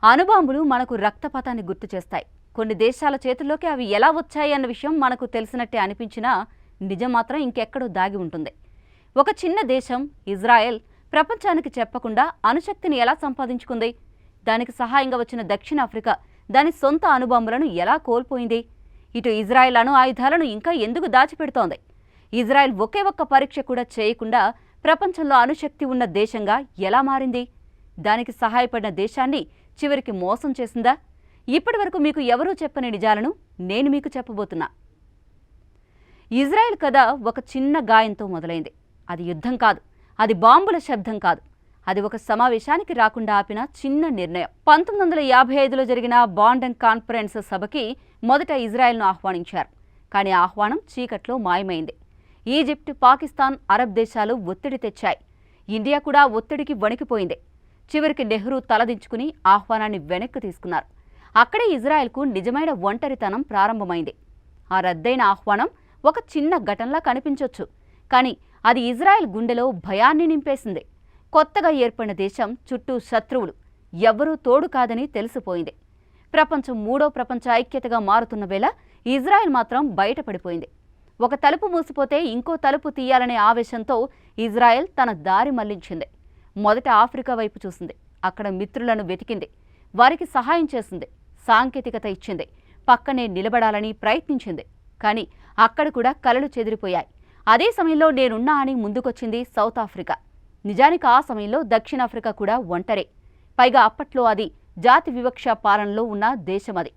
అణుబాంబులు మనకు రక్తపాతాన్ని గుర్తు చేస్తాయి. కొన్ని దేశాల చేతుల్లోకి అవి ఎలా వచ్చాయి అన్న విషయం మనకు తెలిసినట్టే అనిపించినా నిజం మాత్రం ఇంకెక్కడో దాగి ఉంటుంది. ఒక చిన్న దేశం ఇజ్రాయెల్ ప్రపంచానికి చెప్పకుండా అణుశక్తిని ఎలా సంపాదించుకుంది? దానికి సహాయంగా వచ్చిన దక్షిణాఫ్రికా దాని సొంత అణుబాంబులను ఎలా కోల్పోయింది? ఇటు ఇజ్రాయెల్ అణు ఆయుధాలను ఇంకా ఎందుకు దాచిపెడుతోంది? ఇజ్రాయెల్ ఒకే ఒక్క పరీక్ష కూడా చేయకుండా ప్రపంచంలో అణుశక్తి ఉన్న దేశంగా ఎలా మారింది? దానికి సహాయపడిన దేశాన్ని చివరికి మోసం చేసిందా? ఇప్పటివరకు మీకు ఎవరూ చెప్పని నిజాలను నేను మీకు చెప్పబోతున్నా. ఇజ్రాయెల్ కథ ఒక చిన్న గాయంతో మొదలైంది. అది యుద్ధం కాదు, అది బాంబుల శబ్దం కాదు, అది ఒక సమావేశానికి రాకుండా ఆపిన చిన్న నిర్ణయం. 1955లో జరిగిన బాండన్ కాన్ఫరెన్స్ సభకి మొదట ఇజ్రాయెల్ను ఆహ్వానించారు. కానీ ఆహ్వానం చీకట్లో మాయమైంది. ఈజిప్ట్, పాకిస్తాన్, అరబ్ దేశాలు ఒత్తిడి తెచ్చాయి. ఇండియా కూడా ఒత్తిడికి వణికిపోయింది. చివరికి నెహ్రూ తలదించుకుని ఆహ్వానాన్ని వెనక్కి తీసుకున్నారు. అక్కడే ఇజ్రాయెల్కు నిజమైన ఒంటరితనం ప్రారంభమైంది. ఆ రద్దయిన ఆహ్వానం ఒక చిన్న ఘటనలా కనిపించొచ్చు, కానీ అది ఇజ్రాయెల్ గుండెలో భయాన్ని నింపేసింది. కొత్తగా ఏర్పడిన దేశం చుట్టూ శత్రువులు, ఎవ్వరూ తోడు కాదని తెలిసిపోయింది. ప్రపంచం మూడో ప్రపంచ ఐక్యతగా మారుతున్న వేళ ఇజ్రాయెల్ మాత్రం బయటపడిపోయింది. ఒక తలుపు మూసిపోతే ఇంకో తలుపు తీయాలనే ఆవేశంతో ఇజ్రాయెల్ తన దారి మళ్లించింది. మొదట ఆఫ్రికా వైపు చూసింది. అక్కడ మిత్రులను వెతికింది, వారికి సహాయం చేసింది, సాంకేతికత ఇచ్చింది, పక్కనే నిలబడాలని ప్రయత్నించింది. కానీ అక్కడ కూడా కలలు చెదిరిపోయాయి. అదే సమయంలో నేనున్నా అని ముందుకొచ్చింది సౌత్ ఆఫ్రికా. నిజానికి ఆ సమయంలో దక్షిణాఫ్రికా కూడా ఒంటరే. పైగా అప్పట్లో అది జాతి వివక్ష పాలనలో ఉన్న దేశం. అది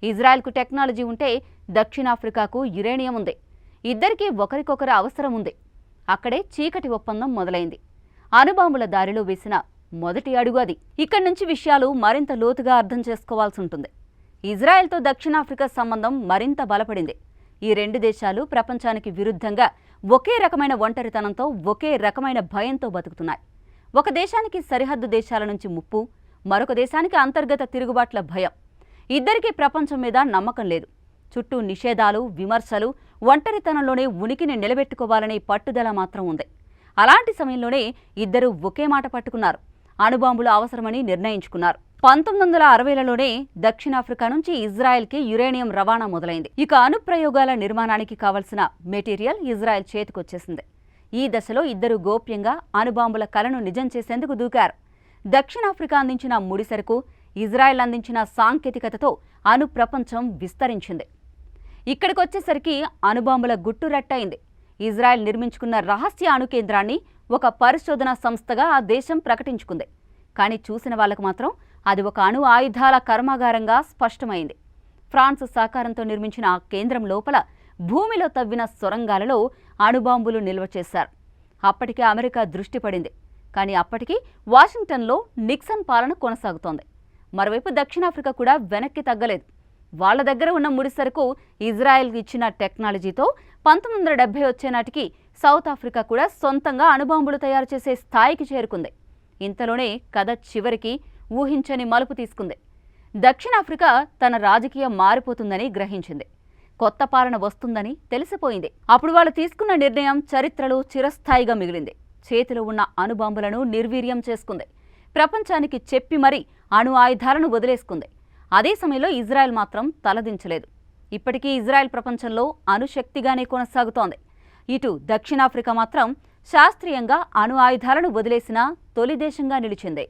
ఇజ్రాయెల్కు టెక్నాలజీ ఉంటే దక్షిణాఫ్రికాకు యురేనియం ఉంది. ఇద్దరికీ ఒకరికొకరు అవసరం ఉంది. అక్కడే చీకటి ఒప్పందం మొదలైంది. అణుబాంబుల దారిలో వేసిన మొదటి అడుగు అది. ఇక్కడి నుంచి విషయాలు మరింత లోతుగా అర్థం చేసుకోవాల్సి ఉంటుంది. ఇజ్రాయెల్తో దక్షిణాఫ్రికా సంబంధం మరింత బలపడింది. ఈ రెండు దేశాలు ప్రపంచానికి విరుద్ధంగా ఒకే రకమైన ఒంటరితనంతో, ఒకే రకమైన భయంతో బతుకుతున్నాయి. ఒక దేశానికి సరిహద్దు దేశాల నుంచి ముప్పు, మరొక దేశానికి అంతర్గత తిరుగుబాట్ల భయం. ఇద్దరికీ ప్రపంచం మీద నమ్మకం లేదు. చుట్టూ నిషేధాలు, విమర్శలు, ఒంటరితనంలోనే ఉనికిని నిలబెట్టుకోవాలనే పట్టుదల మాత్రం ఉంది. అలాంటి సమయంలోనే ఇద్దరూ ఒకే మాట పట్టుకున్నారు. అణుబాంబులు అవసరమని నిర్ణయించుకున్నారు. 1960లలోనే దక్షిణాఫ్రికా నుంచి ఇజ్రాయెల్కి యురేనియం రవాణా మొదలైంది. ఇక అణుప్రయోగాల నిర్మాణానికి కావలసిన మెటీరియల్ ఇజ్రాయెల్ చేతికొచ్చేసింది. ఈ దశలో ఇద్దరు గోప్యంగా అణుబాంబుల కలను నిజం చేసేందుకు దూకారు. దక్షిణాఫ్రికా అందించిన ముడిసరుకు, ఇజ్రాయెల్ అందించిన సాంకేతికతతో అణు ప్రపంచం విస్తరించింది. ఇక్కడికొచ్చేసరికి అణుబాంబుల గుట్టు రట్టయింది. ఇజ్రాయెల్ నిర్మించుకున్న రహస్య అణు కేంద్రాన్ని ఒక పరిశోధనా సంస్థగా ఆ దేశం ప్రకటించుకుంది. కానీ చూసిన వాళ్లకు మాత్రం అది ఒక అణు ఆయుధాల కర్మాగారంగా స్పష్టమైంది. ఫ్రాన్స్ సహకారంతో నిర్మించిన ఆ కేంద్రం లోపల భూమిలో తవ్విన సొరంగాలలో అణుబాంబులు నిల్వ చేశారు. అప్పటికే అమెరికా దృష్టి పడింది. కానీ అప్పటికి వాషింగ్టన్లో నిక్సన్ పాలన కొనసాగుతోంది. మరోవైపు దక్షిణాఫ్రికా కూడా వెనక్కి తగ్గలేదు. వాళ్ల దగ్గర ఉన్న ముడిసరుకు, ఇజ్రాయెల్ ఇచ్చిన టెక్నాలజీతో 1970 వచ్చే నాటికి సౌత్ ఆఫ్రికా కూడా సొంతంగా అణుబాంబులు తయారు చేసే స్థాయికి చేరుకుంది. ఇంతలోనే కథ చివరికి ఊహించని మలుపు తీసుకుంది. దక్షిణాఫ్రికా తన రాజకీయం మారిపోతుందని గ్రహించింది. కొత్త పాలన వస్తుందని తెలిసిపోయింది. అప్పుడు వాళ్ళు తీసుకున్న నిర్ణయం చరిత్రలో చిరస్థాయిగా మిగిలింది. చేతిలో ఉన్న అణుబాంబులను నిర్వీర్యం చేసుకుంది. ప్రపంచానికి చెప్పి మరీ అణు ఆయుధాలను వదిలేసుకుంది. అదే సమయంలో ఇజ్రాయెల్ మాత్రం తలదించలేదు. ఇప్పటికీ ఇజ్రాయెల్ ప్రపంచంలో అణుశక్తిగానే కొనసాగుతోంది. ఇటు దక్షిణాఫ్రికా మాత్రం శాస్త్రీయంగా అణు ఆయుధాలను వదిలేసిన తొలి దేశంగా నిలిచింది.